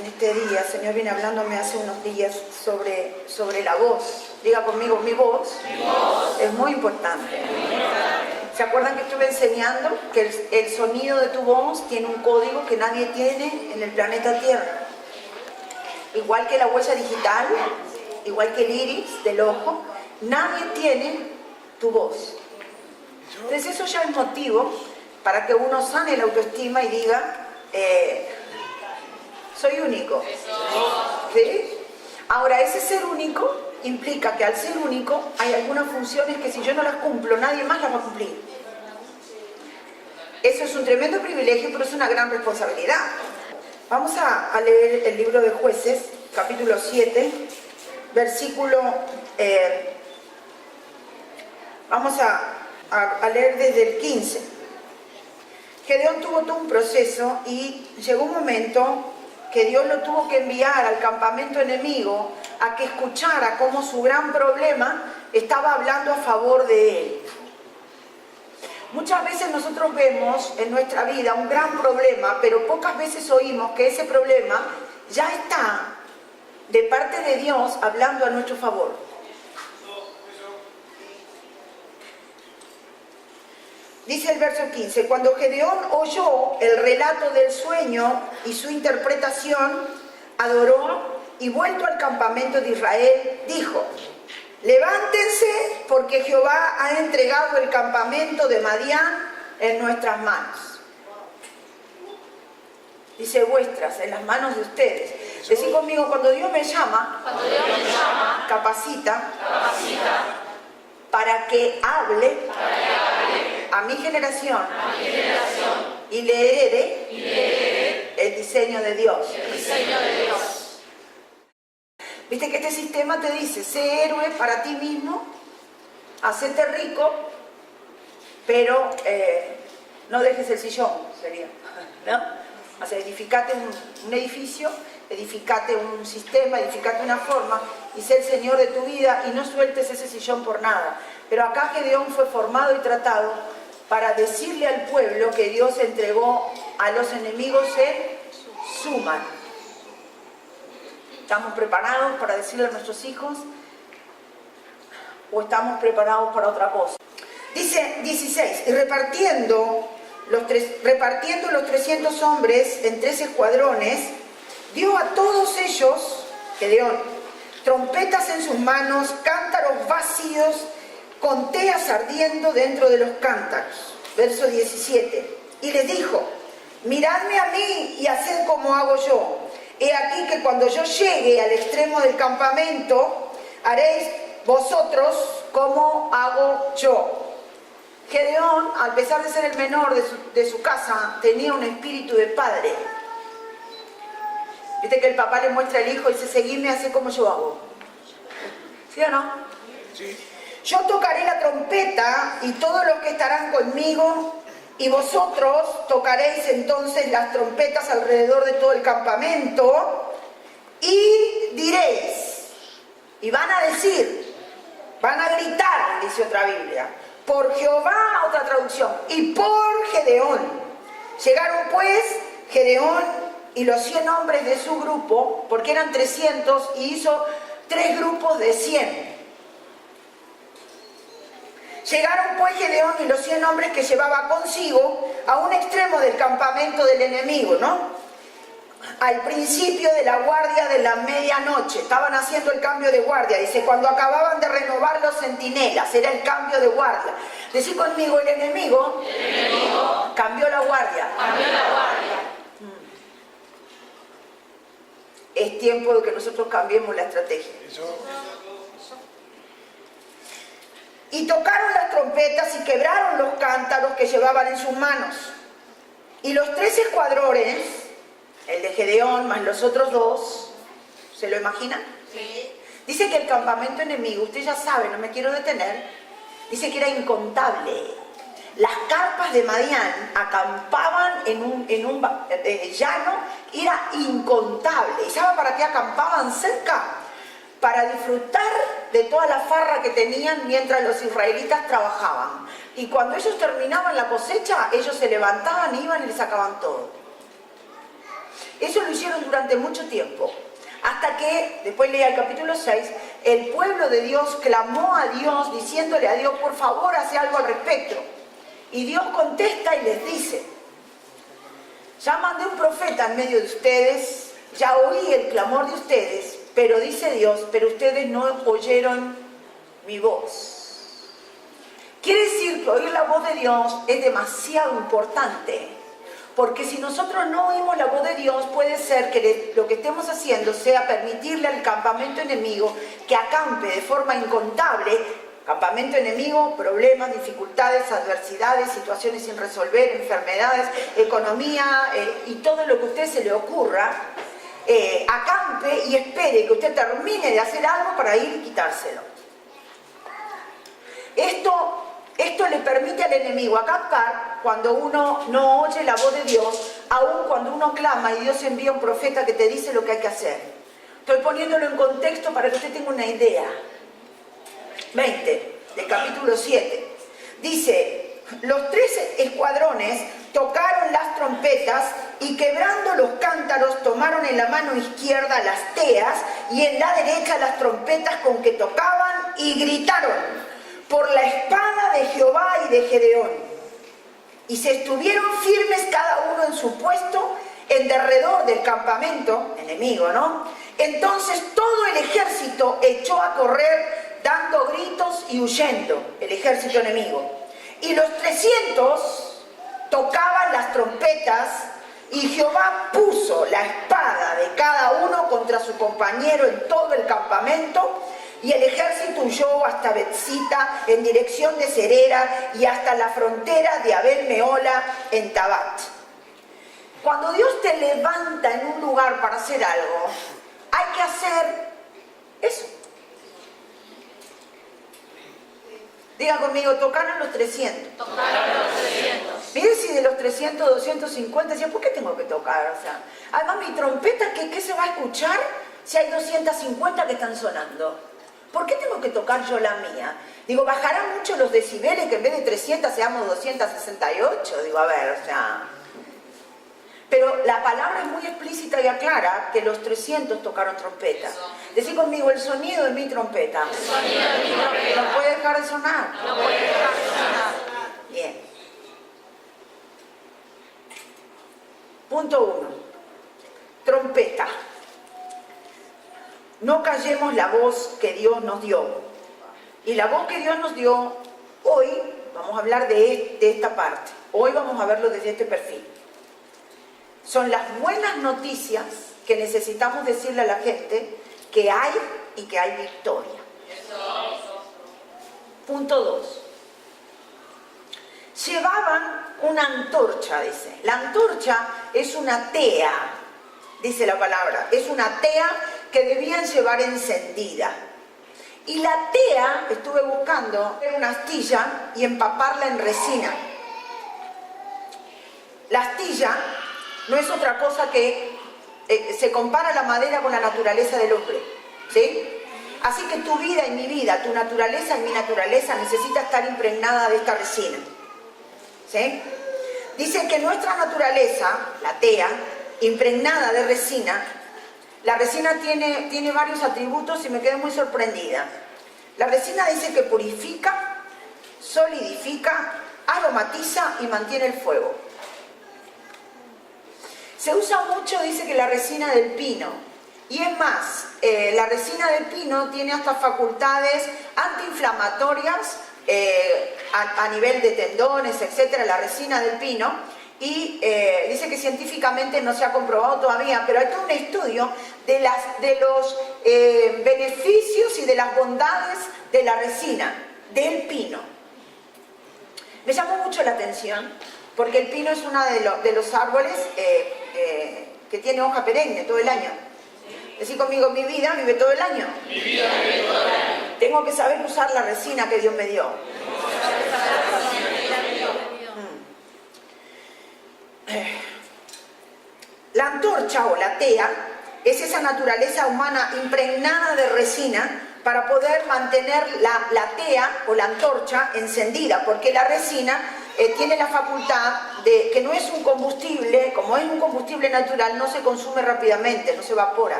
en este día. El Señor viene hablándome hace unos días sobre la voz. Diga conmigo, mi voz es muy importante. ¿Se acuerdan que estuve enseñando que el sonido de tu voz tiene un código que nadie tiene en el planeta Tierra? Igual que la huella digital, igual que el iris del ojo, nadie tiene tu voz. Entonces eso ya es motivo para que uno sane la autoestima y diga, soy único. ¿Sí? Ahora, ese ser único implica que al ser único hay algunas funciones que si yo no las cumplo, nadie más las va a cumplir. Eso es un tremendo privilegio, pero es una gran responsabilidad. Vamos a leer el libro de Jueces, capítulo 7, versículo... vamos a leer desde el 15. Gedeón tuvo todo un proceso y llegó un momento que Dios lo tuvo que enviar al campamento enemigo a que escuchara cómo su gran problema estaba hablando a favor de él. Muchas veces nosotros vemos en nuestra vida un gran problema, pero pocas veces oímos que ese problema ya está de parte de Dios hablando a nuestro favor. Dice el verso 15, cuando Gedeón oyó el relato del sueño y su interpretación, adoró y vuelto al campamento de Israel, dijo, levántense porque Jehová ha entregado el campamento de Madián en nuestras manos. Dice vuestras, en las manos de ustedes. Decí conmigo, cuando Dios me llama, capacita para que hable a mi generación y le herede el diseño de Dios. Viste que este sistema te dice, sé héroe para ti mismo, hacete rico, pero no dejes el sillón, sería, ¿no? O sea, edificate un edificio, edificate un sistema, edificate una forma y sé el Señor de tu vida y no sueltes ese sillón por nada. Pero acá Gedeón fue formado y tratado para decirle al pueblo que Dios entregó a los enemigos en su mano. ¿Estamos preparados para decirle a nuestros hijos? ¿O estamos preparados para otra cosa? Dice 16, y repartiendo los 300 hombres en 3 escuadrones, dio a todos ellos, Gedeón, trompetas en sus manos, cántaros vacíos, con teas ardiendo dentro de los cántaros. Verso 17. Y les dijo, miradme a mí y haced como hago yo. He aquí que cuando yo llegue al extremo del campamento, haréis vosotros como hago yo. Gedeón, a pesar de ser el menor de su casa, tenía un espíritu de padre. Viste que el papá le muestra al hijo y dice, seguidme, haced como yo hago. ¿Sí o no? Sí. Yo tocaré la trompeta y todos los que estarán conmigo, y vosotros tocaréis entonces las trompetas alrededor de todo el campamento, y diréis, y van a decir, van a gritar, dice otra Biblia, por Jehová, otra traducción, y por Gedeón. Llegaron pues Gedeón y los 100 hombres de su grupo, porque eran 300, y hizo 3 grupos de 100. Llegaron pues Gedeón y los 100 hombres que llevaba consigo a un extremo del campamento del enemigo, ¿no? Al principio de la guardia de la medianoche, estaban haciendo el cambio de guardia, dice, cuando acababan de renovar los centinelas, era el cambio de guardia. Decí conmigo, el enemigo cambió la guardia. Es tiempo de que nosotros cambiemos la estrategia. Y tocaron las trompetas y quebraron los cántaros que llevaban en sus manos. Y los 3 escuadrones, el de Gedeón más los otros 2, ¿se lo imaginan? Sí. Dice que el campamento enemigo, usted ya sabe, no me quiero detener, dice que era incontable. Las carpas de Madián acampaban en un llano, era incontable. ¿Y sabe para qué acampaban cerca? Para disfrutar de toda la farra que tenían mientras los israelitas trabajaban. Y cuando ellos terminaban la cosecha, ellos se levantaban, iban y le sacaban todo. Eso lo hicieron durante mucho tiempo. Hasta que, después leía el capítulo 6, el pueblo de Dios clamó a Dios diciéndole a Dios, por favor, hace algo al respecto. Y Dios contesta y les dice, ya mandé un profeta en medio de ustedes, ya oí el clamor de ustedes, pero dice Dios, pero ustedes no oyeron mi voz. Quiere decir que oír la voz de Dios es demasiado importante. Porque si nosotros no oímos la voz de Dios, puede ser que lo que estemos haciendo sea permitirle al campamento enemigo que acampe de forma incontable. Campamento enemigo, problemas, dificultades, adversidades, situaciones sin resolver, enfermedades, economía y todo lo que a usted se le ocurra. Acampe y espere que usted termine de hacer algo para ir y quitárselo. Esto le permite al enemigo acampar cuando uno no oye la voz de Dios, aun cuando uno clama y Dios envía un profeta que te dice lo que hay que hacer. Estoy poniéndolo en contexto para que usted tenga una idea. 20, del capítulo 7. Dice, los 3 escuadrones tocaron las trompetas y quebrando los cántaros tomaron en la mano izquierda las teas y en la derecha las trompetas con que tocaban y gritaron por la espada de Jehová y de Gedeón. Y se estuvieron firmes cada uno en su puesto en derredor del campamento enemigo, ¿no? Entonces todo el ejército echó a correr dando gritos y huyendo, el ejército enemigo. Y los 300 tocaban las trompetas y Jehová puso la espada de cada uno contra su compañero en todo el campamento. Y el ejército huyó hasta Betzita en dirección de Serera y hasta la frontera de Abel Meola en Tabat. Cuando Dios te levanta en un lugar para hacer algo, hay que hacer eso. Diga conmigo, tocaron los 300. Tocaron los 300. Mire si de los 300, 250, decía, ¿por qué tengo que tocar? O sea, además mi trompeta, ¿qué se va a escuchar si hay 250 que están sonando? ¿Por qué tengo que tocar yo la mía? Digo, ¿bajarán mucho los decibeles que en vez de 300 seamos 268? Digo, a ver, o sea... Pero la palabra es muy explícita y aclara que los 300 tocaron trompeta. Decí conmigo, el sonido de mi trompeta. El sonido de mi trompeta. No puede dejar de sonar. No puede dejar de sonar. Bien. Punto 1. Trompeta. No callemos la voz que Dios nos dio. Y la voz que Dios nos dio, hoy vamos a hablar de esta parte. Hoy vamos a verlo desde este perfil. Son las buenas noticias que necesitamos decirle a la gente que hay y que hay victoria. Punto 2. Llevaban una antorcha, dice. La antorcha es una tea, dice la palabra. Es una tea que debían llevar encendida. Y la tea, estuve buscando, era una astilla y empaparla en resina. La astilla no es otra cosa que se compara la madera con la naturaleza del hombre, ¿sí? Así que tu vida y mi vida, tu naturaleza y mi naturaleza necesita estar impregnada de esta resina, ¿sí? Dice que nuestra naturaleza, la tea, impregnada de resina, la resina tiene varios atributos y me quedé muy sorprendida. La resina dice que purifica, solidifica, aromatiza y mantiene el fuego. Se usa mucho, dice que la resina del pino. Y es más, la resina del pino tiene hasta facultades antiinflamatorias a nivel de tendones, etcétera, la resina del pino. Y dice que científicamente no se ha comprobado todavía, pero hay todo un estudio de los beneficios y de las bondades de la resina del pino. Me llamó mucho la atención porque el pino es uno de los árboles que tiene hoja perenne todo el año. Decí conmigo, mi vida vive todo el año. Mi vida vive todo el año. Tengo que saber usar la resina que Dios me dio. La antorcha o la tea es esa naturaleza humana impregnada de resina para poder mantener la tea o la antorcha encendida, porque la resina tiene la facultad de que no es un combustible, como es un combustible natural, no se consume rápidamente, no se evapora.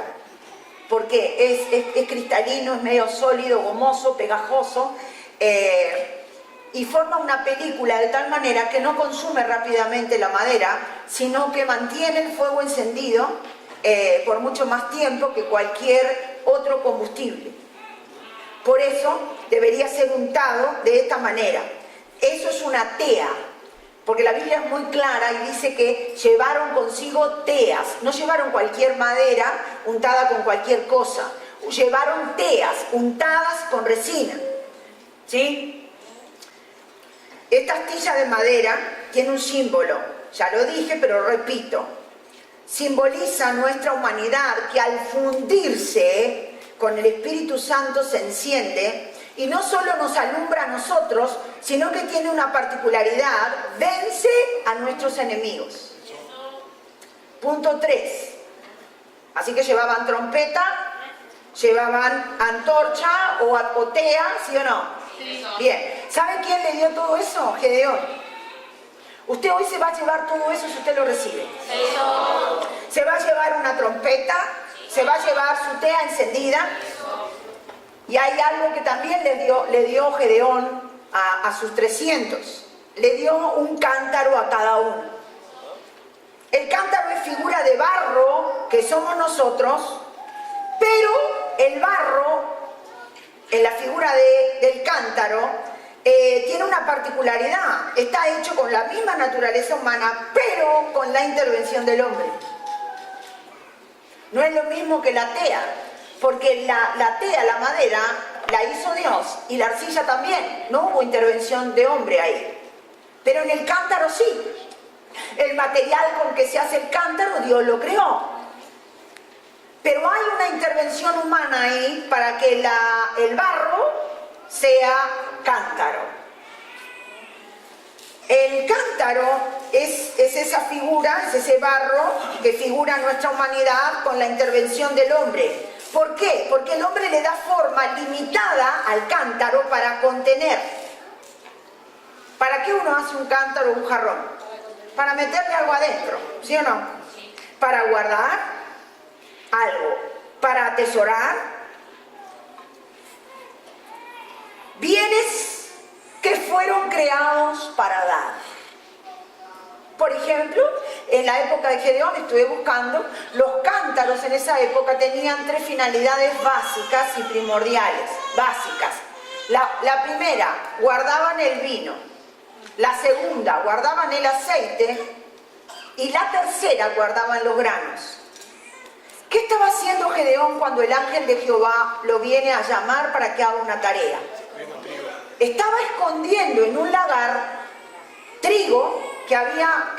Porque es cristalino, es medio sólido, gomoso, pegajoso, y forma una película de tal manera que no consume rápidamente la madera, sino que mantiene el fuego encendido por mucho más tiempo que cualquier otro combustible. Por eso debería ser untado de esta manera. Eso es una tea, porque la Biblia es muy clara y dice que llevaron consigo teas, no llevaron cualquier madera untada con cualquier cosa, llevaron teas untadas con resina, ¿sí? Esta astilla de madera tiene un símbolo, ya lo dije, pero repito, simboliza nuestra humanidad que al fundirse con el Espíritu Santo se enciende y no solo nos alumbra a nosotros, sino que tiene una particularidad, vence a nuestros enemigos. Punto 3. Así que llevaban trompeta, llevaban antorcha o apotea, ¿sí o no? Sí. Bien. ¿Saben quién le dio todo eso? Gedeón. Usted hoy se va a llevar todo eso si usted lo recibe. Se va a llevar una trompeta, se va a llevar su tea encendida. Y hay algo que también le dio Gedeón a sus 300. Le dio un cántaro a cada uno. El cántaro es figura de barro, que somos nosotros, pero el barro, en la figura del cántaro, tiene una particularidad. Está hecho con la misma naturaleza humana, pero con la intervención del hombre. No es lo mismo que la tea. Porque la tea, la madera, la hizo Dios y la arcilla también. No hubo intervención de hombre ahí. Pero en el cántaro sí. El material con que se hace el cántaro, Dios lo creó. Pero hay una intervención humana ahí para que el barro sea cántaro. El cántaro es esa figura, es ese barro que figura nuestra humanidad con la intervención del hombre. ¿Por qué? Porque el hombre le da forma limitada al cántaro para contener. ¿Para qué uno hace un cántaro o un jarrón? Para meterle algo adentro, ¿sí o no? Para guardar algo, para atesorar bienes que fueron creados para dar. Por ejemplo, en la época de Gedeón, estuve buscando, los cántaros en esa época tenían 3 finalidades básicas y primordiales. Básicas. La primera, guardaban el vino. La segunda, guardaban el aceite. Y la tercera, guardaban los granos. ¿Qué estaba haciendo Gedeón cuando el ángel de Jehová lo viene a llamar para que haga una tarea? Estaba escondiendo en un lagar trigo que había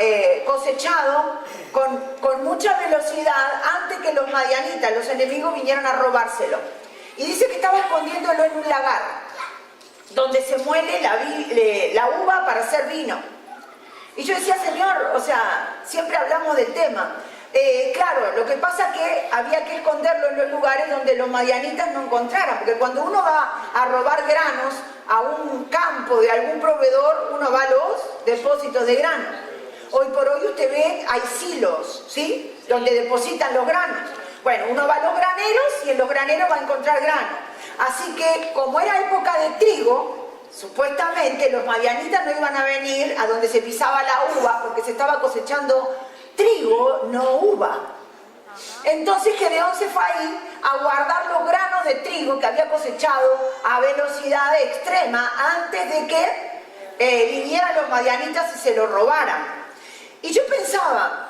cosechado con mucha velocidad antes que los madianitas, los enemigos, vinieran a robárselo. Y dice que estaba escondiéndolo en un lagar, donde se muele la uva para hacer vino. Y yo decía, Señor, o sea, siempre hablamos del tema. Claro, lo que pasa es que había que esconderlo en los lugares donde los madianitas no encontraran, porque cuando uno va a robar granos a un campo de algún proveedor, uno va a los depósitos de grano. Hoy por hoy usted ve, hay silos, ¿sí? Donde depositan los granos. Bueno, uno va a los graneros y en los graneros va a encontrar grano. Así que, como era época de trigo, supuestamente los madianitas no iban a venir a donde se pisaba la uva, porque se estaba cosechando trigo, no uva. Entonces Gedeón se fue ahí a guardar los granos de trigo que había cosechado a velocidad extrema antes de que vinieran los madianitas y se lo robaran. Y yo pensaba,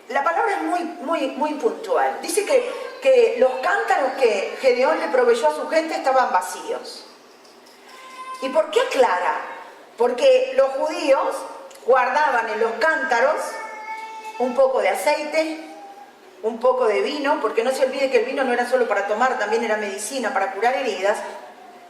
la palabra es muy puntual. Dice que los cántaros que Gedeón le proveyó a su gente estaban vacíos. ¿Y por qué aclara? Porque los judíos guardaban en los cántaros un poco de aceite, un poco de vino, porque no se olvide que el vino no era solo para tomar, también era medicina para curar heridas,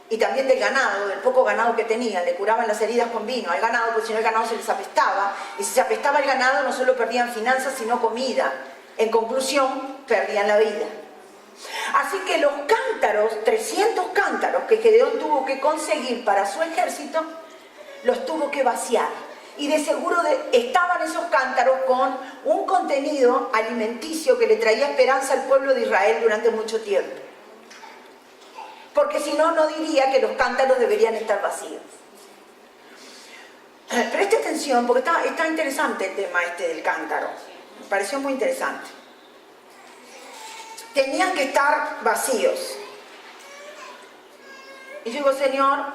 y también del ganado, del poco ganado que tenían, le curaban las heridas con vino al ganado, porque si no el ganado se les apestaba, y si se apestaba el ganado no solo perdían finanzas, sino comida. En conclusión, perdían la vida. Así que los cántaros, 300 cántaros que Gedeón tuvo que conseguir para su ejército, los tuvo que vaciar. Y de seguro estaban esos cántaros con un contenido alimenticio que le traía esperanza al pueblo de Israel durante mucho tiempo. Porque si no, no diría que los cántaros deberían estar vacíos. Preste atención, porque está interesante el tema este del cántaro. Me pareció muy interesante. Tenían que estar vacíos. Y yo digo, Señor,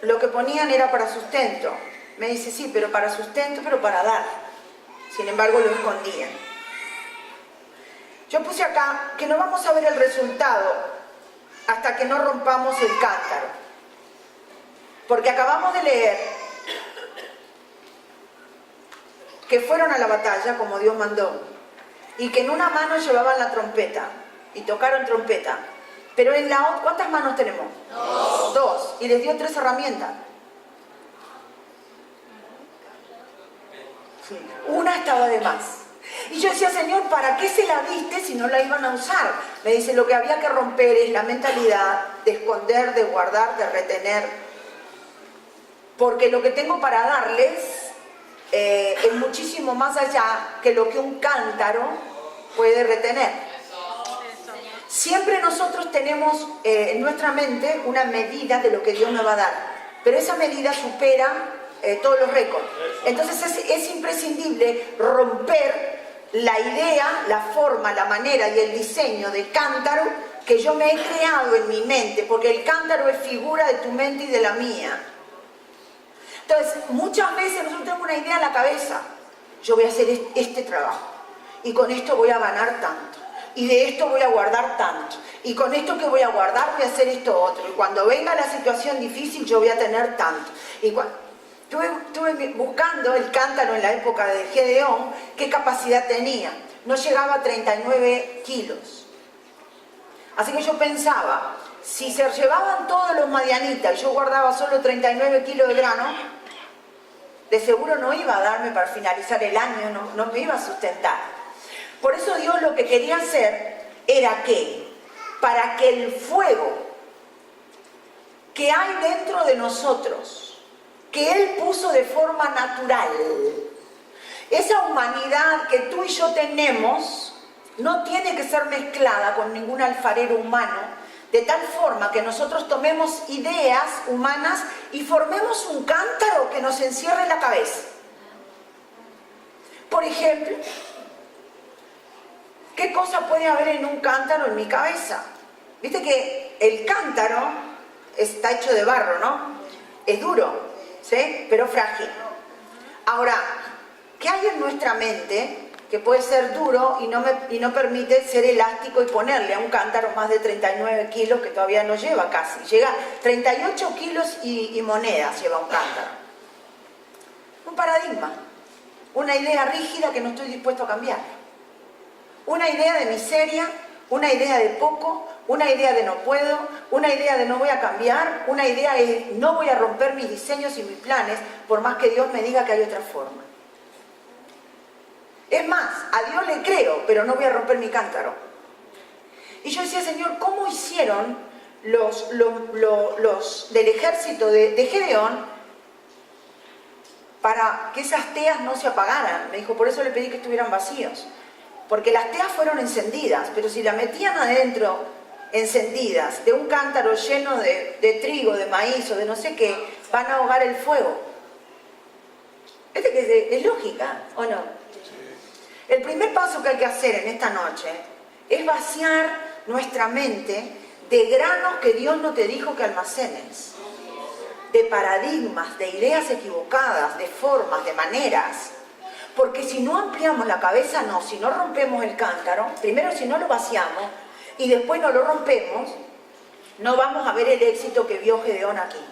lo que ponían era para sustento. Me dice, sí, pero para sustento, pero para dar. Sin embargo, lo escondían. Yo puse acá que no vamos a ver el resultado hasta que no rompamos el cántaro. Porque acabamos de leer que fueron a la batalla como Dios mandó y que en una mano llevaban la trompeta y tocaron trompeta. Pero en la otra, ¿cuántas manos tenemos? Dos. Y les dio 3 herramientas. Sí. Una estaba de más. Y yo decía, Señor, ¿para qué se la diste si no la iban a usar? Me dice, lo que había que romper es la mentalidad de esconder, de guardar, de retener. Porque lo que tengo para darles es muchísimo más allá que lo que un cántaro puede retener. Siempre nosotros tenemos en nuestra mente una medida de lo que Dios nos va a dar. Pero esa medida supera todos los récords. Entonces es imprescindible romper la idea, la forma, la manera y el diseño de cántaro que yo me he creado en mi mente, porque el cántaro es figura de tu mente y de la mía. Entonces, muchas veces nosotros tenemos una idea en la cabeza. Yo voy a hacer este trabajo y con esto voy a ganar tanto y de esto voy a guardar tanto y con esto que voy a guardar voy a hacer esto otro y cuando venga la situación difícil yo voy a tener tanto. Y estuve buscando el cántaro en la época de Gedeón, qué capacidad tenía. No llegaba a 39 kilos. Así que yo pensaba, si se llevaban todos los madianitas y yo guardaba solo 39 kilos de grano, de seguro no iba a darme para finalizar el año, no me iba a sustentar. Por eso Dios lo que quería hacer era que, para que el fuego que hay dentro de nosotros, que Él puso de forma natural, esa humanidad que tú y yo tenemos, no tiene que ser mezclada con ningún alfarero humano, de tal forma que nosotros tomemos ideas humanas y formemos un cántaro que nos encierre en la cabeza. Por ejemplo, ¿qué cosa puede haber en un cántaro en mi cabeza? Viste que el cántaro está hecho de barro, ¿no? Es duro, ¿sí? Pero frágil. Ahora, ¿qué hay en nuestra mente que puede ser duro y no permite ser elástico y ponerle a un cántaro más de 39 kilos que todavía no lleva casi? Llega 38 kilos y monedas lleva un cántaro. Un paradigma, una idea rígida que no estoy dispuesto a cambiar. Una idea de miseria, una idea de poco, una idea de no puedo, una idea de no voy a cambiar, una idea de no voy a romper mis diseños y mis planes por más que Dios me diga que hay otra forma. Es más, a Dios le creo, pero no voy a romper mi cántaro. Y yo decía, Señor, ¿cómo hicieron los del ejército de Gedeón para que esas teas no se apagaran? Me dijo, por eso le pedí que estuvieran vacíos. Porque las teas fueron encendidas, pero si las metían adentro encendidas de un cántaro lleno de trigo, de maíz o de no sé qué, van a ahogar el fuego. Es lógica, ¿o no? El primer paso que hay que hacer en esta noche es vaciar nuestra mente de granos que Dios no te dijo que almacenes, de paradigmas, de ideas equivocadas, de formas, de maneras. Porque si no ampliamos la cabeza, si no rompemos el cántaro, primero si no lo vaciamos y después no lo rompemos, no vamos a ver el éxito que vio Gedeón aquí.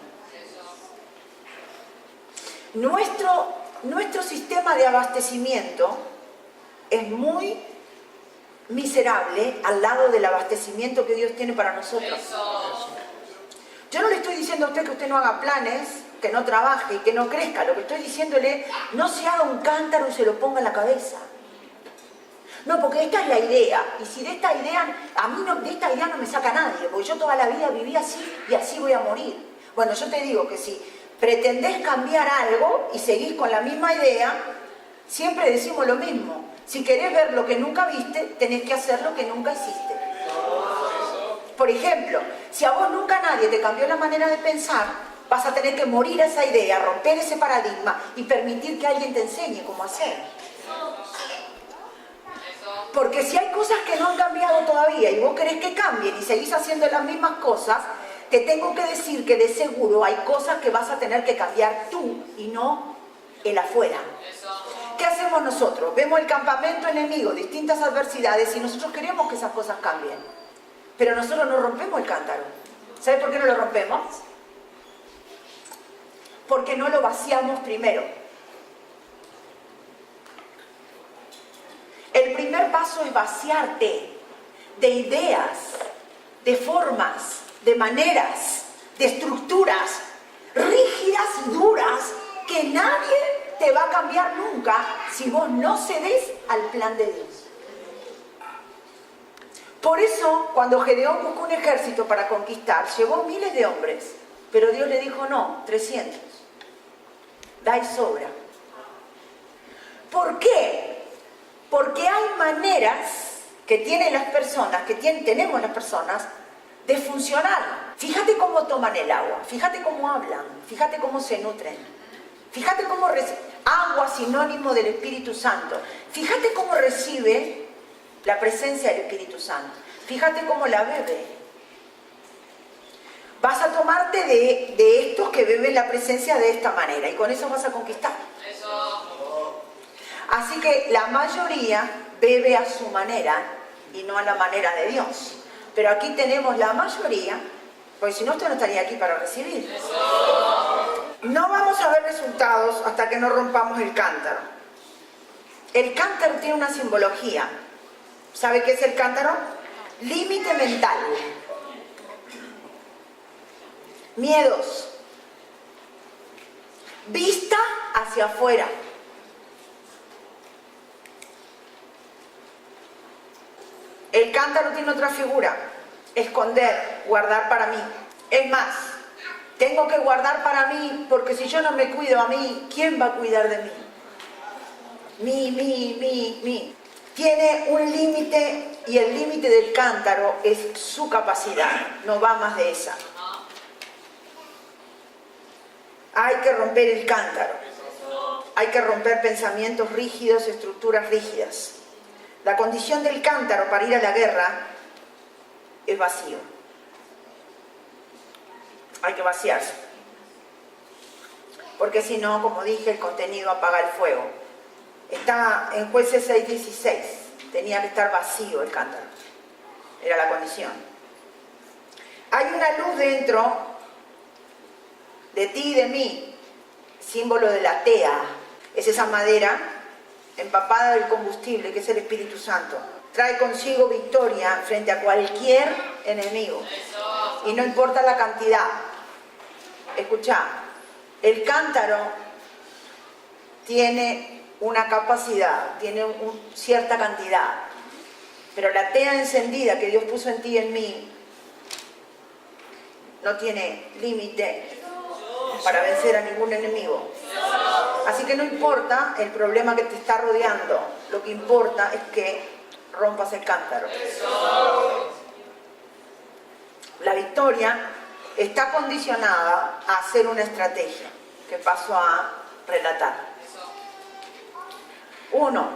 Nuestro sistema de abastecimiento es muy miserable al lado del abastecimiento que Dios tiene para nosotros. Yo no le estoy diciendo a usted que usted no haga planes, que no trabaje y que no crezca. Lo que estoy diciéndole, no se haga un cántaro y se lo ponga en la cabeza. No, porque esta es la idea. Y si de esta idea, de esta idea no me saca nadie, porque yo toda la vida viví así y así voy a morir. Bueno, yo te digo que si pretendés cambiar algo y seguís con la misma idea, siempre decimos lo mismo. Si querés ver lo que nunca viste, tenés que hacer lo que nunca hiciste. Por ejemplo, si a vos nunca nadie te cambió la manera de pensar, vas a tener que morir a esa idea, romper ese paradigma y permitir que alguien te enseñe cómo hacer. Porque si hay cosas que no han cambiado todavía y vos querés que cambien y seguís haciendo las mismas cosas, te tengo que decir que de seguro hay cosas que vas a tener que cambiar tú y no el afuera. ¿Qué hacemos nosotros? Vemos el campamento enemigo, distintas adversidades y nosotros queremos que esas cosas cambien. Pero nosotros no rompemos el cántaro. ¿Sabe por qué no lo rompemos? Porque no lo vaciamos primero. El primer paso es vaciarte de ideas, de formas, de maneras, de estructuras rígidas y duras que nadie te va a cambiar nunca si vos no cedes al plan de Dios. Por eso, cuando Gedeón buscó un ejército para conquistar, llevó miles de hombres, pero Dios le dijo no, 300. Da y sobra. ¿Por qué? Porque hay maneras que tienen las personas, tenemos las personas, de funcionar. Fíjate cómo toman el agua, fíjate cómo hablan, fíjate cómo se nutren, fíjate cómo agua sinónimo del Espíritu Santo, fíjate cómo recibe la presencia del Espíritu Santo, fíjate cómo la bebe. Vas a tomarte de estos que beben la presencia de esta manera y con eso vas a conquistar. Así que la mayoría bebe a su manera y no a la manera de Dios. Pero aquí tenemos la mayoría, porque si no, usted no estaría aquí para recibir. No vamos a ver resultados hasta que no rompamos el cántaro. El cántaro tiene una simbología. ¿Sabe qué es el cántaro? Límite mental. Miedos. Vista hacia afuera. El cántaro tiene otra figura, esconder, guardar para mí. Es más, tengo que guardar para mí, porque si yo no me cuido a mí, ¿quién va a cuidar de mí? Mí. Tiene un límite y el límite del cántaro es su capacidad, no va más de esa. Hay que romper el cántaro, hay que romper pensamientos rígidos, estructuras rígidas. La condición del cántaro para ir a la guerra es vacío. Hay que vaciarse. Porque si no, como dije, el contenido apaga el fuego. Está en Jueces 6:16. Tenía que estar vacío el cántaro. Era la condición. Hay una luz dentro de ti y de mí, símbolo de la tea. Es esa madera empapada del combustible que es el Espíritu Santo. Trae consigo victoria frente a cualquier enemigo. Y no importa la cantidad. Escuchá, el cántaro tiene una capacidad, tiene cierta cantidad. Pero la tea encendida que Dios puso en ti y en mí no tiene límite para vencer a ningún enemigo. Así que no importa el problema que te está rodeando, lo que importa es que rompas el cántaro. La victoria está condicionada a hacer una estrategia, que paso a relatar. 1.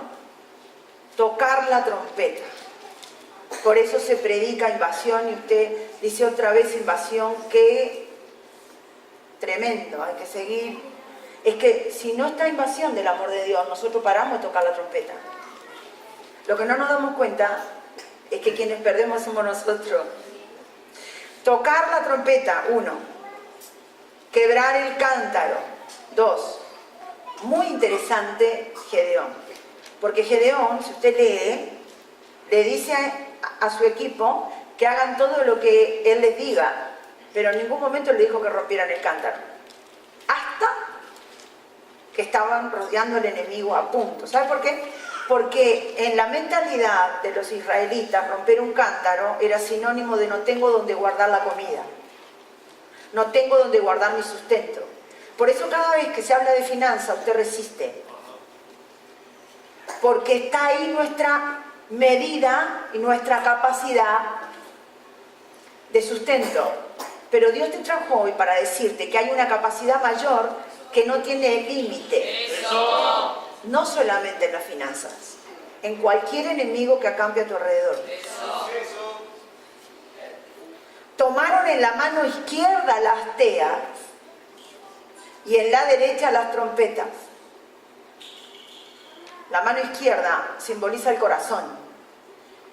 Tocar la trompeta. Por eso se predica invasión y usted dice otra vez invasión, que tremendo, hay que seguir. Es que si no está invasión del amor de Dios, nosotros paramos de tocar la trompeta. Lo que no nos damos cuenta es que quienes perdemos somos nosotros. Tocar la trompeta, 1. Quebrar el cántaro, 2. Muy interesante Gedeón. Porque Gedeón, si usted lee, le dice a su equipo que hagan todo lo que él les diga, pero en ningún momento le dijo que rompieran el cántaro. Hasta que estaban rodeando al enemigo a punto. ¿Sabe por qué? Porque en la mentalidad de los israelitas romper un cántaro era sinónimo de no tengo donde guardar la comida, no tengo donde guardar mi sustento, Por eso cada vez que se habla de finanzas, usted resiste. Porque está ahí nuestra medida y nuestra capacidad de sustento. Pero Dios te trajo hoy para decirte que hay una capacidad mayor que no tiene límite. No solamente en las finanzas, en cualquier enemigo que acampe a tu alrededor. Tomaron en la mano izquierda las teas y en la derecha las trompetas. La mano izquierda simboliza el corazón.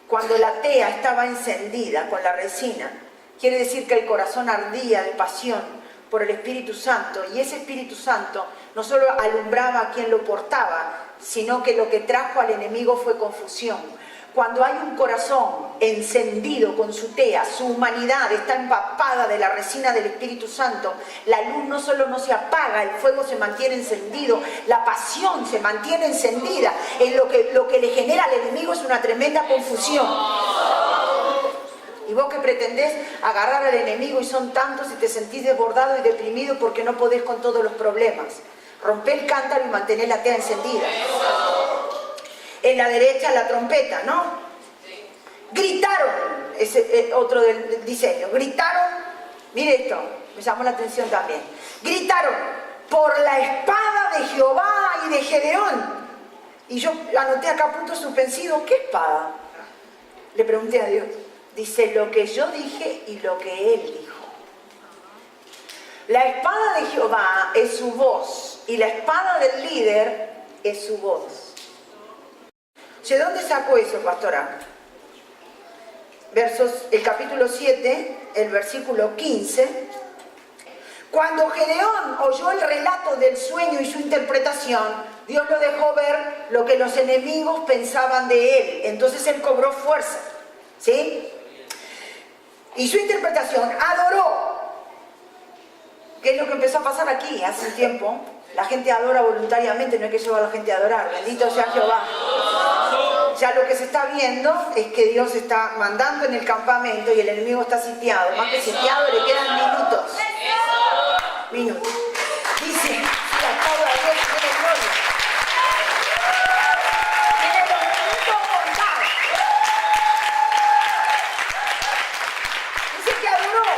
Cuando la tea estaba encendida con la resina, quiere decir que el corazón ardía de pasión por el Espíritu Santo, y ese Espíritu Santo no solo alumbraba a quien lo portaba, sino que lo que trajo al enemigo fue confusión. Cuando hay un corazón encendido con su tea, su humanidad está empapada de la resina del Espíritu Santo, la luz no solo no se apaga, el fuego se mantiene encendido, la pasión se mantiene encendida. Lo que le genera al enemigo es una tremenda confusión. Y vos que pretendés agarrar al enemigo y son tantos y te sentís desbordado y deprimido porque no podés con todos los problemas. Rompé el cántaro y mantener la tea encendida. En la derecha la trompeta, ¿no? Gritaron, ese otro del diseño, gritaron, mire esto, me llamó la atención también. Gritaron, por la espada de Jehová y de Gedeón. Y yo anoté acá punto suspensivo, ¿qué espada? Le pregunté a Dios. Dice, lo que yo dije y lo que él dijo. La espada de Jehová es su voz y la espada del líder es su voz. ¿De dónde sacó eso, pastora? El capítulo 7, el versículo 15. Cuando Gedeón oyó el relato del sueño y su interpretación, Dios lo dejó ver lo que los enemigos pensaban de él. Entonces él cobró fuerza, ¿sí? Y su interpretación, adoró. ¿Qué es lo que empezó a pasar aquí hace un tiempo? La gente adora voluntariamente, no hay que llevar a la gente a adorar. Bendito sea Jehová. Ya lo que se está viendo es que Dios está mandando en el campamento y el enemigo está sitiado. Más que sitiado, le quedan minutos. Minutos. Dice, la palabra de Dios tiene gloria. Tiene los minutos contados. Dice que adoró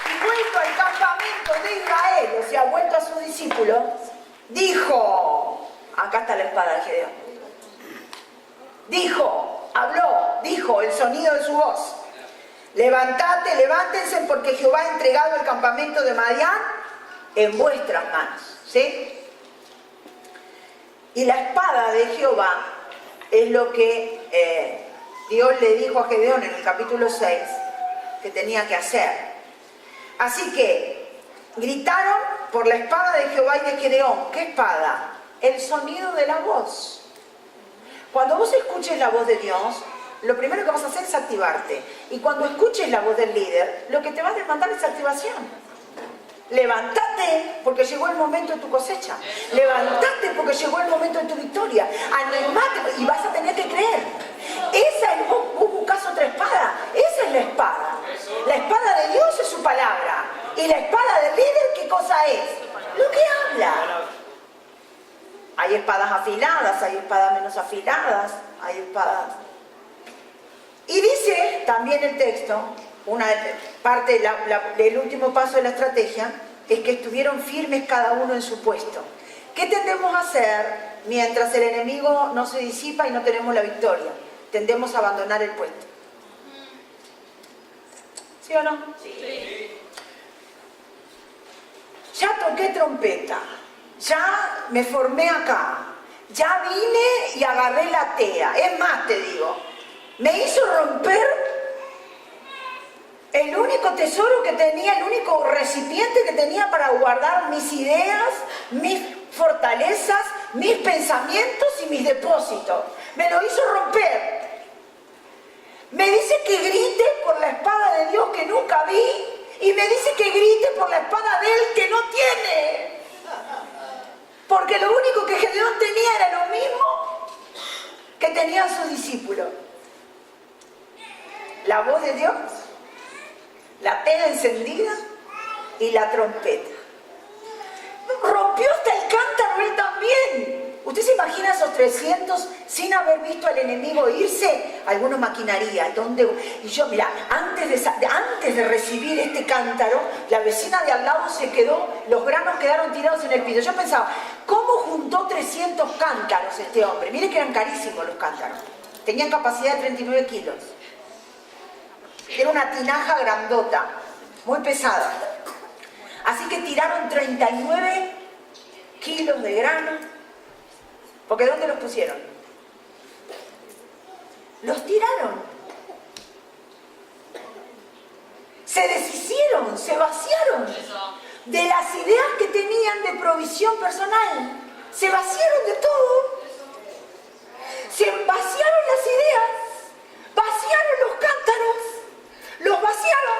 y vuelto al campamento de Israel, o sea, vuelto a sus discípulos, dijo, acá está la espada de Gedeón. Dijo, habló, dijo el sonido de su voz. Levantate, levántense porque Jehová ha entregado el campamento de Madián en vuestras manos. ¿Sí? Y la espada de Jehová es lo que Dios le dijo a Gedeón en el capítulo 6 que tenía que hacer. Así que gritaron por la espada de Jehová y de Gedeón. ¿Qué espada? El sonido de la voz. Cuando vos escuches la voz de Dios, lo primero que vas a hacer es activarte. Y cuando escuches la voz del líder, lo que te va a demandar es activación. Levántate porque llegó el momento de tu cosecha. Levántate porque llegó el momento de tu victoria. Animate y vas a tener que creer. Esa es, vos buscás otra espada. Esa es la espada. La espada de Dios es su palabra. Y la espada del líder, ¿qué cosa es? Lo que habla. Hay espadas afiladas, hay espadas menos afiladas, hay espadas... Y dice también el texto, una parte, el último paso de la estrategia, es que estuvieron firmes cada uno en su puesto. ¿Qué tendemos a hacer mientras el enemigo no se disipa y no tenemos la victoria? Tendemos a abandonar el puesto. ¿Sí o no? Sí. Ya toqué trompeta. Ya me formé acá, ya vine y agarré la tea. Es más, te digo, me hizo romper el único tesoro que tenía, el único recipiente que tenía para guardar mis ideas, mis fortalezas, mis pensamientos y mis depósitos. Me lo hizo romper. Me dice que grite por la espada de Dios que nunca vi y me dice que grite por la espada de Él que no tiene. Porque lo único que Gedeón tenía era lo mismo que tenían sus discípulos. La voz de Dios, la tea encendida y la trompeta. también. ¿Usted se imagina esos 300 sin haber visto al enemigo irse? Algunos maquinaría. Y yo, mira, antes de recibir este cántaro, la vecina de al lado se quedó, los granos quedaron tirados en el piso. Yo pensaba, ¿cómo juntó 300 cántaros este hombre? Mire que eran carísimos los cántaros. Tenían capacidad de 39 kilos. Era una tinaja grandota, muy pesada. Así que tiraron 39 kilos de grano. Porque ¿dónde los pusieron? Los tiraron. Se deshicieron, se vaciaron de las ideas que tenían de provisión personal. Se vaciaron de todo. Se vaciaron las ideas, vaciaron los cántaros, los vaciaron.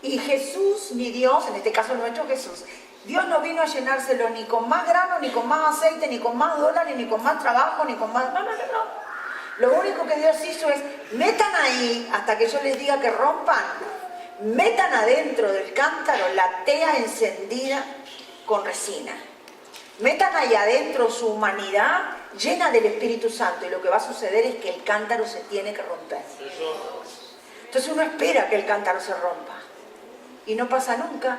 Y Jesús, mi Dios, en este caso nuestro Jesús, Dios no vino a llenárselo ni con más grano, ni con más aceite, ni con más dólares, ni con más trabajo, ni con más... No. Lo único que Dios hizo es, metan ahí, hasta que yo les diga que rompan, metan adentro del cántaro la tea encendida con resina. Metan ahí adentro su humanidad llena del Espíritu Santo, y lo que va a suceder es que el cántaro se tiene que romper. Entonces uno espera que el cántaro se rompa, y no pasa nunca.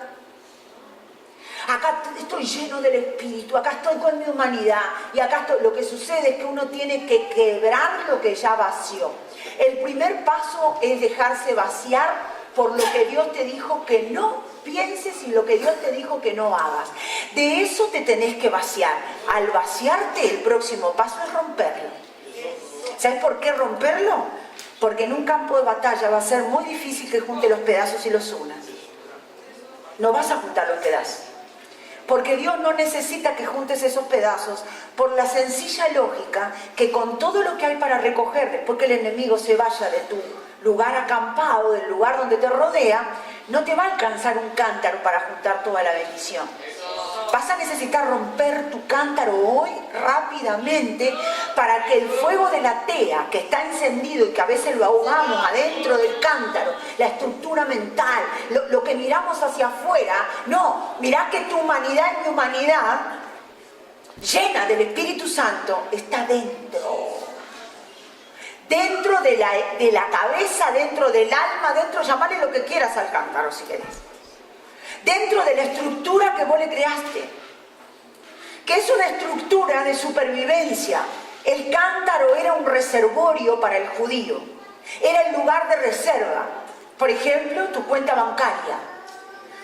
Acá estoy lleno del Espíritu, acá estoy con mi humanidad, y acá estoy. Lo que sucede es que uno tiene que quebrar lo que ya vació. El primer paso es dejarse vaciar por lo que Dios te dijo que no pienses y lo que Dios te dijo que no hagas. De eso te tenés que vaciar. Al vaciarte, el próximo paso es romperlo. ¿Sabes por qué romperlo? Porque en un campo de batalla va a ser muy difícil que junte los pedazos y los unas. No vas a juntar los pedazos. Porque Dios no necesita que juntes esos pedazos por la sencilla lógica que con todo lo que hay para recoger, después que el enemigo se vaya de tu lugar acampado, del lugar donde te rodea, no te va a alcanzar un cántaro para juntar toda la bendición. Vas a necesitar romper tu cántaro hoy rápidamente para que el fuego de la tea que está encendido y que a veces lo ahogamos adentro del cántaro, la estructura mental, lo que miramos hacia afuera, no, mirá que tu humanidad y mi humanidad llena del Espíritu Santo está dentro. Dentro de la cabeza, dentro del alma, dentro, llamarle lo que quieras al cántaro si querés. Dentro de la estructura que vos le creaste, que es una estructura de supervivencia. El cántaro era un reservorio para el judío, era el lugar de reserva. Por ejemplo, tu cuenta bancaria.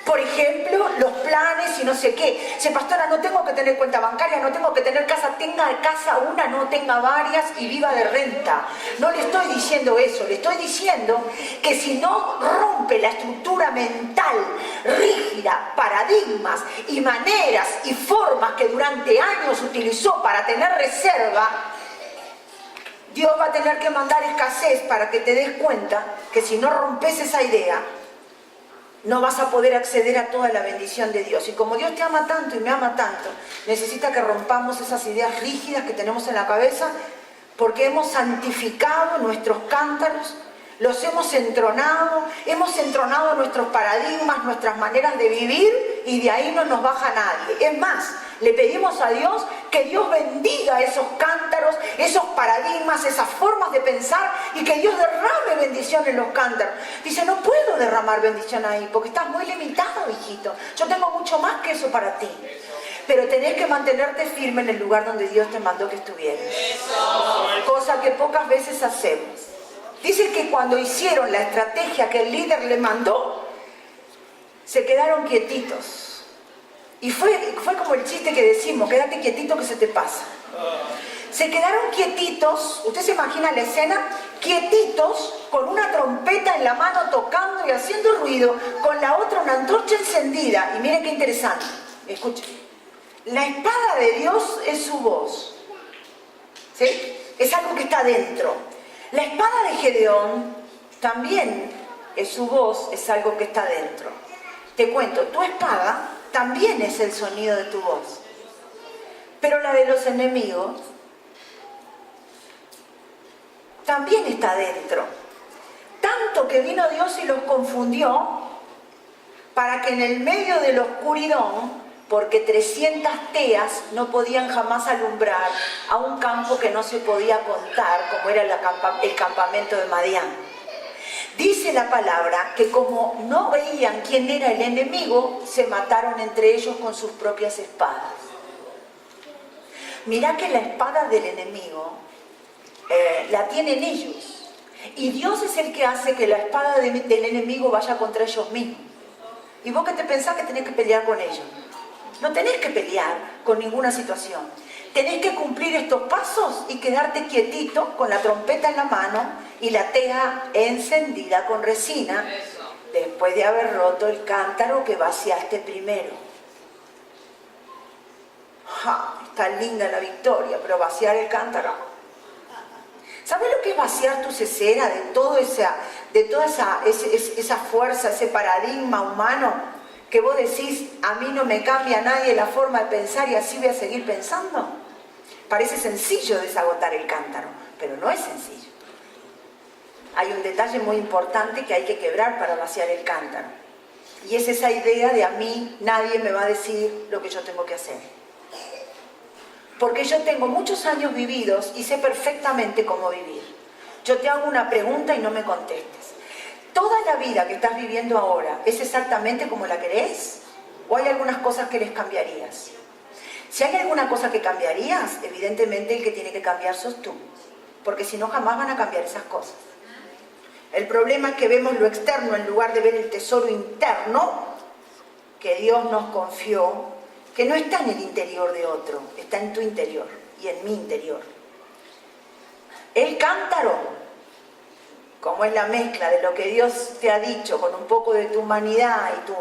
Por ejemplo, los planes y no sé qué. Si pastora, no tengo que tener cuenta bancaria, no tengo que tener casa, tenga casa una, no tenga varias y viva de renta. No le estoy diciendo eso, le estoy diciendo que si no rompe la estructura mental rígida, paradigmas y maneras y formas que durante años utilizó para tener reserva, Dios va a tener que mandar escasez para que te des cuenta que si no rompes esa idea, no vas a poder acceder a toda la bendición de Dios. Y como Dios te ama tanto y me ama tanto, necesita que rompamos esas ideas rígidas que tenemos en la cabeza, porque hemos santificado nuestros cántaros, los hemos entronado nuestros paradigmas, nuestras maneras de vivir, y de ahí no nos baja nadie. Es más, le pedimos a Dios que Dios bendiga esos cántaros, esos paradigmas, esas formas de pensar, y que Dios derrame bendición en los cántaros. Dice, no puedo derramar bendición ahí, porque estás muy limitado, hijito. Yo tengo mucho más que eso para ti. Pero tenés que mantenerte firme en el lugar donde Dios te mandó que estuvieras. Cosa que pocas veces hacemos. Dice que cuando hicieron la estrategia que el líder le mandó, se quedaron quietitos. Y fue como el chiste que decimos, quédate quietito que se te pasa. Se quedaron quietitos, usted se imagina la escena, quietitos, con una trompeta en la mano tocando y haciendo ruido, con la otra una antorcha encendida. Y miren qué interesante, escuchen. La espada de Dios es su voz, ¿sí? Es algo que está dentro. La espada de Gedeón también es su voz, es algo que está dentro. Te cuento, tu espada también es el sonido de tu voz. Pero la de los enemigos también está dentro. Tanto que vino Dios y los confundió para que en el medio de la oscuridad porque 300 teas no podían jamás alumbrar a un campo que no se podía contar, como era el campamento de Madián. Dice la palabra que como no veían quién era el enemigo, se mataron entre ellos con sus propias espadas. Mirá que la espada del enemigo la tienen ellos. Y Dios es el que hace que la espada del enemigo vaya contra ellos mismos. ¿Y vos qué te pensás que tenés que pelear con ellos? No tenés que pelear con ninguna situación. Tenés que cumplir estos pasos y quedarte quietito con la trompeta en la mano y la tea encendida con resina después de haber roto el cántaro que vaciaste primero. Está linda la victoria, pero vaciar el cántaro. ¿Sabes lo que es vaciar tu cesera de toda esa fuerza, ese paradigma humano que vos decís, a mí no me cambia nadie la forma de pensar y así voy a seguir pensando? Parece sencillo desagotar el cántaro, pero no es sencillo. Hay un detalle muy importante que hay que quebrar para vaciar el cántaro. Y es esa idea de a mí nadie me va a decir lo que yo tengo que hacer. Porque yo tengo muchos años vividos y sé perfectamente cómo vivir. Yo te hago una pregunta y no me contestes. ¿Toda la vida que estás viviendo ahora es exactamente como la querés? ¿O hay algunas cosas que les cambiarías? Si hay alguna cosa que cambiarías, evidentemente el que tiene que cambiar sos tú. Porque si no, jamás van a cambiar esas cosas. El problema es que vemos lo externo en lugar de ver el tesoro interno que Dios nos confió, que no está en el interior de otro, está en tu interior y en mi interior. El cántaro, como es la mezcla de lo que Dios te ha dicho con un poco de tu humanidad y tu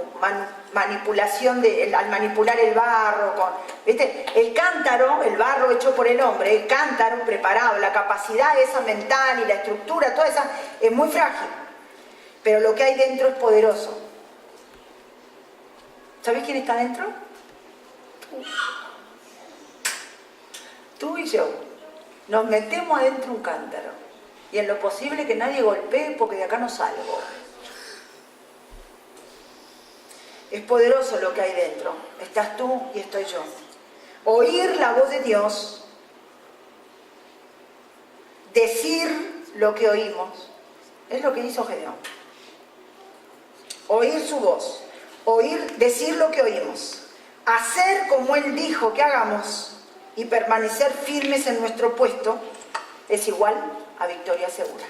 manipulación al manipular el barro, ¿viste? El cántaro, el barro hecho por el hombre, el cántaro preparado, la capacidad esa mental y la estructura, toda esa es muy frágil, pero lo que hay dentro es poderoso. ¿Sabés quién está dentro? Tú y yo nos metemos adentro un cántaro y en lo posible que nadie golpee porque de acá no salgo. Es poderoso lo que hay dentro. Estás tú y estoy yo. Oír la voz de Dios, decir lo que oímos, es lo que hizo Gedeón. Oír su voz, decir lo que oímos. Hacer como Él dijo que hagamos y permanecer firmes en nuestro puesto es igual a victoria segura.